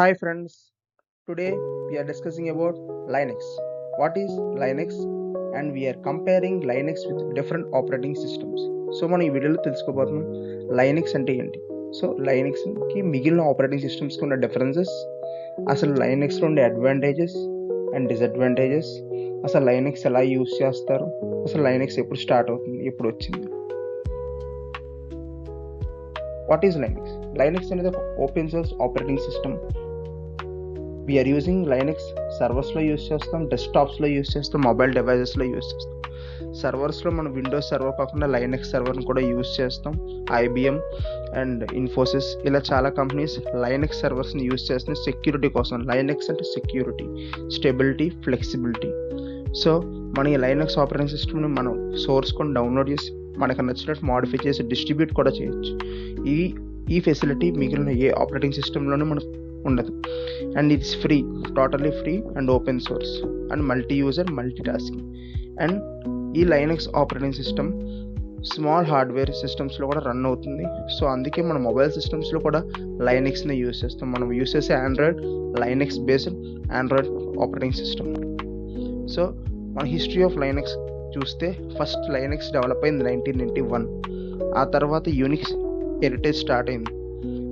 Hi friends, today we are discussing about Linux. What is Linux? And we are comparing Linux with different operating systems. So మనం ఈ వీడియోలో తెలుసుకోబోతున్నాం Linux అంటే ఏంటి. So లైనక్స్కి మిగిలిన operating సిస్టమ్స్కి ఉన్న డిఫరెన్సెస్, అసలు లైనక్స్లో ఉండే అడ్వాంటేజెస్ అండ్ డిసడ్వాంటేజెస్, అసలు లైనక్స్ ఎలా యూస్ చేస్తారు, అసలు లైనక్స్ ఎప్పుడు స్టార్ట్ అవుతుంది, ఎప్పుడు వచ్చింది. What is Linux? లైనక్స్ అనేది ఒక open source operating system. We're using Linux సర్వర్స్లో యూస్ చేస్తాం, డెస్క్టాప్స్లో యూస్ చేస్తాం, మొబైల్ డివైజెస్లో యూస్ చేస్తాం. సర్వర్స్లో మనం విండోస్ సర్వర్ కాకుండా లైనక్స్ సర్వర్ని కూడా యూస్ చేస్తాం. ఐబిఎం అండ్ ఇన్ఫోసిస్ ఇలా చాలా కంపెనీస్ లైనక్స్ సర్వర్స్ని యూస్ చేస్తున్నాయి సెక్యూరిటీ కోసం. లైనక్స్ అంటే సెక్యూరిటీ, స్టెబిలిటీ, ఫ్లెక్సిబిలిటీ. సో మన ఈ లైనక్స్ ఆపరేటింగ్ సిస్టమ్ని మనం సోర్స్ కొని డౌన్లోడ్ చేసి మనకు నచ్చినట్టు మాడిఫై చేసి డిస్ట్రిబ్యూట్ కూడా చేయొచ్చు. ఈ ఫెసిలిటీ మిగిలిన ఏ ఆపరేటింగ్ సిస్టంలోనూ మనకు ఉండదు. And it's free, totally free and open source and multi user, multi tasking. And ఈ Linux operating system small hardware సిస్టమ్స్లో కూడా రన్ అవుతుంది. సో అందుకే మన మొబైల్ సిస్టమ్స్లో కూడా లైనక్స్ని యూస్ చేస్తాం. మనం యూస్ చేసే Android Linux based Android operating system. So మన హిస్టరీ ఆఫ్ లైనక్స్ చూస్తే ఫస్ట్ లైనక్స్ డెవలప్ అయింది 1991. ఆ తర్వాత యూనిక్స్ హెరిటేజ్ స్టార్ట్ అయింది.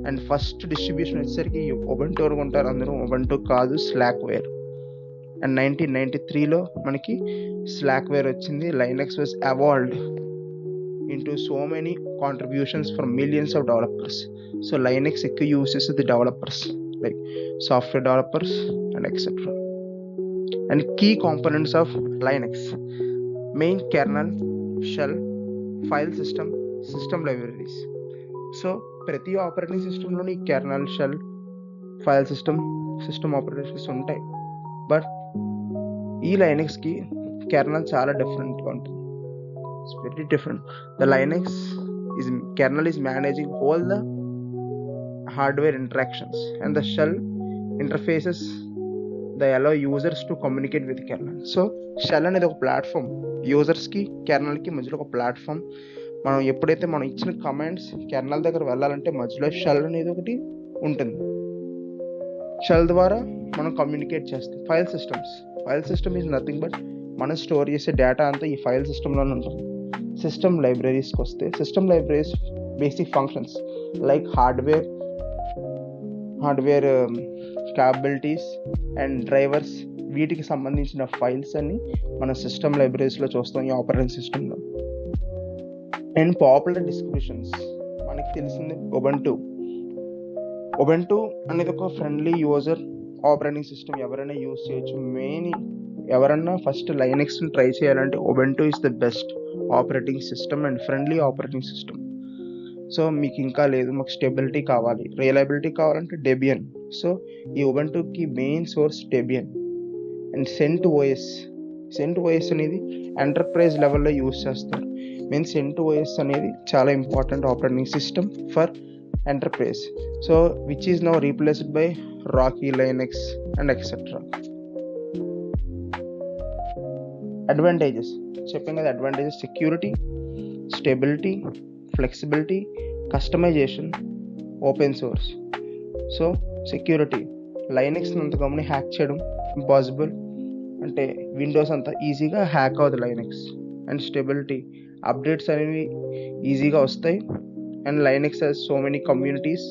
అండ్ ఫస్ట్ డిస్ట్రిబ్యూషన్ వచ్చేసరికి ఉబంటు అనుకుంటారు అందరూ. ఉబంటు కాదు, స్లాక్వేర్. అండ్ 1993లో మనకి స్లాక్వేర్ వచ్చింది. Linux was evolved into so many contributions from millions of developers. So Linux ఎక్కువ యూస్ చేసేది developers, like software developers and etcetera. And key components of Linux: main kernel, shell, file system, system libraries. So ప్రతి operating సిస్టంలోని kernel, shell, file system, system operatings ఉంటాయి. But ఈ లైనక్స్కి kernel చాలా డిఫరెంట్గా ఉంటుంది. It's very different. The Linux kernel is managing whole the hardware interactions and the shell interfaces the allow users to communicate with kernel. So shell అనేది ఒక platform, యూజర్స్కి కెర్నల్కి మధ్యలో ఒక ప్లాట్ఫామ్. మనం ఎప్పుడైతే మనం ఇచ్చిన కమాండ్స్ కెర్నల్ దగ్గర వెళ్ళాలంటే మధ్యలో షెల్ అనేది ఒకటి ఉంటుంది. షెల్ ద్వారా మనం కమ్యూనికేట్ చేస్తాం. File system is nothing but మనం స్టోర్ చేసే డేటా అంతా ఈ ఫైల్ సిస్టంలోనే ఉంటుంది. సిస్టమ్ లైబ్రరీస్కి వస్తే, system libraries basic functions like hardware capabilities and drivers, వీటికి సంబంధించిన ఫైల్స్ అన్ని మన సిస్టమ్ లైబ్రరీస్లో చూస్తాం ఈ ఆపరేటింగ్ సిస్టంలో. అండ్ పాపులర్ డిస్ట్రిబ్యూషన్స్ మనకి తెలిసింది ఉబంటు అనేది ఒక ఫ్రెండ్లీ యూజర్ ఆపరేటింగ్ సిస్టమ్, ఎవరైనా యూజ్ చేయొచ్చు. ఎవరన్నా ఫస్ట్ లైనక్స్ని ట్రై చేయాలంటే Ubuntu is the best operating system and friendly operating system. So మీకు ఇంకా లేదు, మాకు స్టెబిలిటీ కావాలి, రిలయబిలిటీ కావాలంటే డెబియన్. సో ఈ ఉబంటుకి main source Debian. And Cent OS అనేది ఎంటర్ప్రైజ్ లెవెల్లో యూజ్ చేస్తారు. మీన్స్ CentOS అనేది చాలా important operating system for enterprise. So which is now replaced by Rocky, Linux and etcetera. Advantages చెప్పాం కదా. Advantages: security, stability, flexibility, customization, open source. So security, Linux అంత గమని hack చేయడం impossible, అంటే Windows అంతా ఈజీగా హ్యాక్ అవ్వదు లైనక్స్. అండ్ స్టెబిలిటీ, అప్డేట్స్ అనేవి ఈజీగా వస్తాయి. And Linux has so many communities,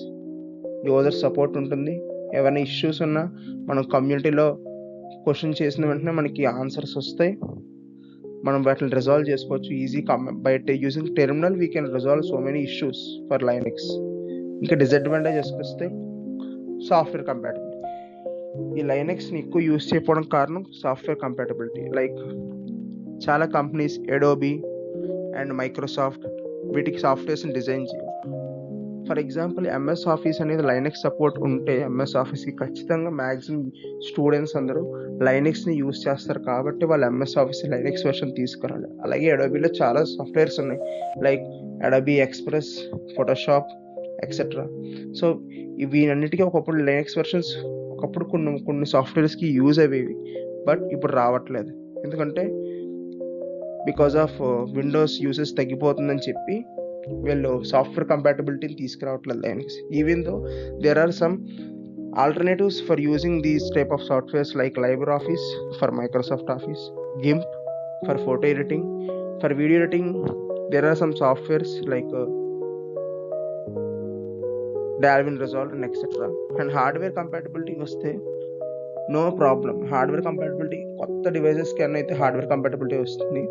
user support ఉంటుంది. ఏమైనా ఇష్యూస్ ఉన్నా మనం కమ్యూనిటీలో క్వశ్చన్ చేసిన వెంటనే మనకి ఆన్సర్స్ వస్తాయి. మనం వాటిని రిజాల్వ్ చేసుకోవచ్చు easy. By using terminal we can resolve so many issues for Linux. ఇంకా డిసడ్వాంటేజెస్ వస్తే సాఫ్ట్వేర్ కంపాటబిలిటీ. ఈ లైనక్స్ని ఎక్కువ యూజ్ చేయకపోవడం కారణం సాఫ్ట్వేర్ కంపాటబిలిటీ. లైక్ చాలా కంపెనీస్ అడోబీ అండ్ మైక్రోసాఫ్ట్ వీటికి సాఫ్ట్వేర్స్ని డిజైన్ చేయాలి. ఫర్ ఎగ్జాంపుల్ MS ఆఫీస్ అనేది లైనక్స్ సపోర్ట్ ఉంటే MS ఆఫీస్కి ఖచ్చితంగా మ్యాక్సిమం స్టూడెంట్స్ అందరూ లైనక్స్ని యూజ్ చేస్తారు కాబట్టి వాళ్ళు MS ఆఫీస్ లైనక్స్ వెర్షన్ తీసుకురాలి. అలాగే అడోబీలో చాలా సాఫ్ట్వేర్స్ ఉన్నాయి like Adobe express, Photoshop etcetera. So వీటన్నిటికీ ఒకప్పుడు లైనక్స్ వెర్షన్స్ ఒకప్పుడు కొన్ని సాఫ్ట్వేర్స్కి యూజ్ అయ్యేవి, బట్ ఇప్పుడు రావట్లేదు. ఎందుకంటే బికాస్ ఆఫ్ విండోస్ యూసెస్ తగ్గిపోతుందని చెప్పి వీళ్ళు సాఫ్ట్వేర్ కంపాటబిలిటీని తీసుకురావట్లేదు Linux. Even though there are some Alternatives for using these type of softwares like LibreOffice for Microsoft Office, GIMP for photo editing. For video editing, there are some softwares like Dalvin Resolve and etc. And hardware compatibility vaste no problem. Hardware compatibility kotta devices ki anna aithe hardware compatibility vastundi,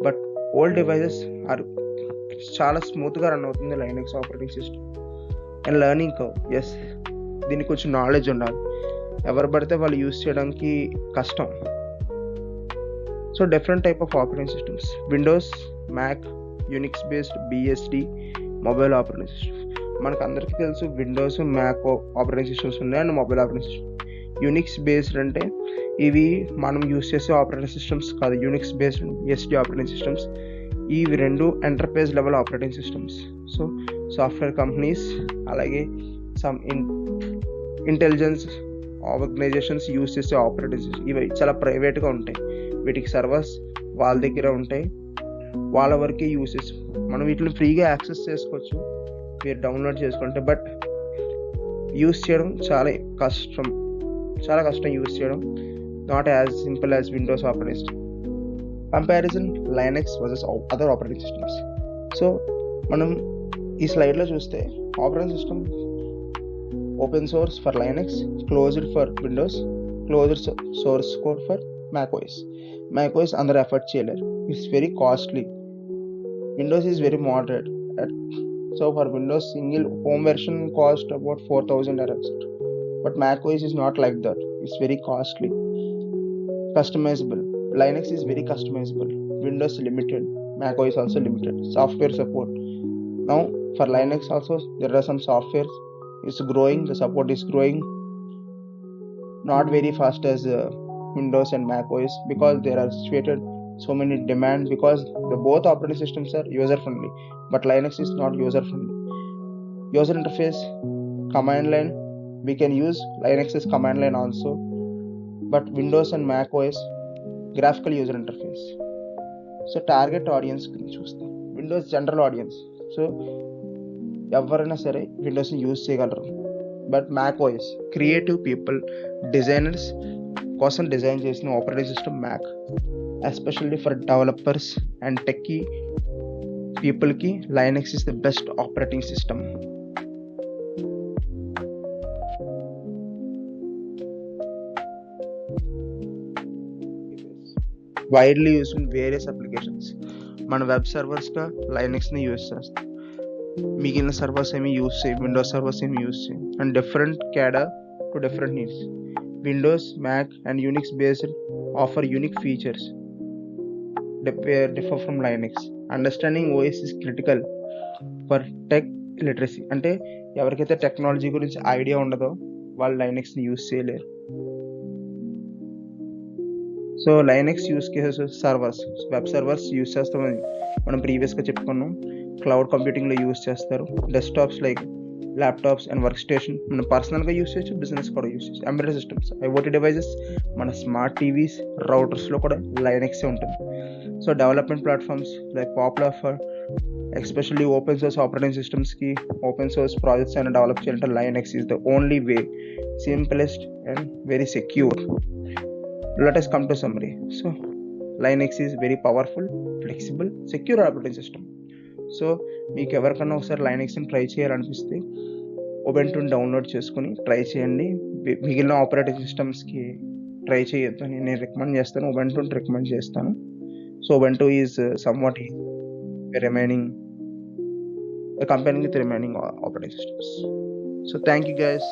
but old devices are చాలా స్మూత్గా run అవుతుంది Linux operating system. And learning curve, yes, దీనికి కొంచెం knowledge ఉండాలి. ఎవరు పడితే వాళ్ళు use చేయడానికి కష్టం. So different type of operating systems: Windows, Mac, Unix based, BSD, mobile operating system. మనకు అందరికీ తెలుసు విండోస్, మ్యాక్ ఆపరేటింగ్ సిస్టమ్స్ ఉన్నాయి and mobile operating system. Unix based అంటే ఇవి మనం యూస్ చేసే ఆపరేటింగ్ సిస్టమ్స్ కాదు. Unix based BSD operating systems ఇవి రెండు enterprise level operating systems. So software companies అలాగే సమ్ ఇంటెలిజెన్స్ ఆర్గనైజేషన్స్ యూస్ చేసే ఆపరేటింగ్ సిస్టమ్ ఇవి చాలా ప్రైవేట్గా ఉంటాయి. వీటికి సర్వర్స్ వాళ్ళ దగ్గర ఉంటాయి, వాళ్ళ వరకే యూసెస్. మనం వీటిని ఫ్రీగా యాక్సెస్ చేసుకోవచ్చు, మీరు డౌన్లోడ్ చేసుకుంటే. బట్ యూస్ చేయడం చాలా కష్టం యూస్ చేయడం. Not as simple as Windows operating system. Comparison Linux versus other operating systems. So మనం ఈ స్లైడ్లో చూస్తే operating system open source for Linux, closed for Windows, closed source code for macOS. MacOS అందరూ effort చేయలేరు, it's very costly. Windows is very moderate. So for Windows single home version cost about 4,000 or etc. But macOS is not like that. It's very costly. Customizable. Linux is very customizable. Windows limited. macOS also limited. Software support. Now for Linux also there are some softwares. It's growing. The support is growing. Not very fast as Windows and macOS because there are situated so many demand because the both operating systems are user friendly. But Linux is not user friendly. User interface, command line. We can use Linux as command line also, but Windows and Mac OS graphical user interface. So target audience చూస్తాం, Windows general audience. So ఎవరైనా సరే విండోస్ని use చేయగలరు. But Mac OS creative people, designers కోసం design చేసిన operating system Mac. Especially for developers and techie పీపుల్కి Linux is the best operating system. Widely used in various applications. మన web సర్వర్స్గా లైనక్స్ని యూజ్ చేస్తాం, మిగిలిన సర్వర్స్ ఏమి యూజ్ చేయం, విండోస్ సర్వర్స్ ఏమి యూజ్ చేయం. And different cater to different needs. Windows, Mac and Unix based offer unique features differ from Linux. Understanding OS is critical for tech literacy. అంటే ఎవరికైతే టెక్నాలజీ గురించి idea ఉండదో వాళ్ళు లైనక్స్ని యూజ్ చేయలేరు. So Linux use cases servers, web servers use చేస్తామని మనం ప్రీవియస్గా చెప్పుకున్నాం. క్లౌడ్ కంప్యూటింగ్లో యూజ్ చేస్తారు. Desktops like laptops and work station మనం పర్సనల్గా యూజ్ చేయొచ్చు, బిజినెస్ కూడా యూజ్ చేయొచ్చు. ఎంబెడెడ్ సిస్టమ్స్, ఐఓటీ డివైజెస్, మన స్మార్ట్ టీవీస్, రౌటర్స్లో కూడా లైనక్సే ఉంటుంది. So development platforms like popular for especially open source operating సిస్టమ్స్కి ఓపెన్ సోర్స్ ప్రాజెక్ట్స్ అయినా డెవలప్ చేయాలంటే Linux is the only way, simplest and very secure. Let us come to summary. So Linux is very powerful, flexible, secure operating system. So మీకు ఎవరికన్నా ఒకసారి లైనక్స్ని try చేయాలనిపిస్తే ఉబుంటుని download చేసుకుని try చేయండి. మిగిలిన operating సిస్టమ్స్కి try చేయొద్దు అని నేను రికమెండ్ చేస్తాను, ఉబుంటుని రికమెండ్ చేస్తాను. So Ubuntu is somewhat remaining comparing with remaining operating systems. So thank you guys.